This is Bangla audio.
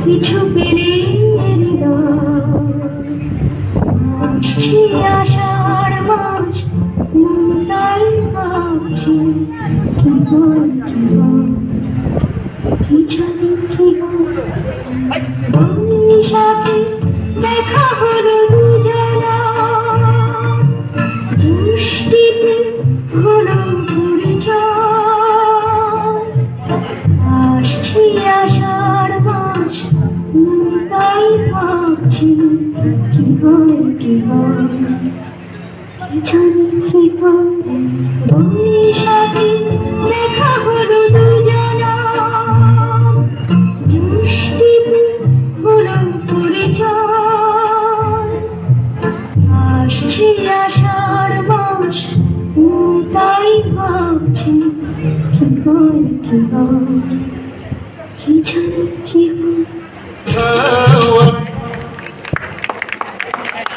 কিছু পেলে আসছি আষাঢ় মাস, তাই ভাবছি কি বল কি জানি কি বৈশাখে দেখা হলো দুজনা, জ্যৈষ্ঠীতে হলো পরিচয়। আসছি আষাঢ় মাস, তাই ভাবছি কি হয় কি হয় কি জানি কি হয়। বৈশাখে দেখা হলো দুজনা, জ্যৈষ্ঠীতে হলো পরিচয়। আসছি আষাঢ় মাস, তাই ভাবছি কি হয় কি হয় কি জানি কি হয়।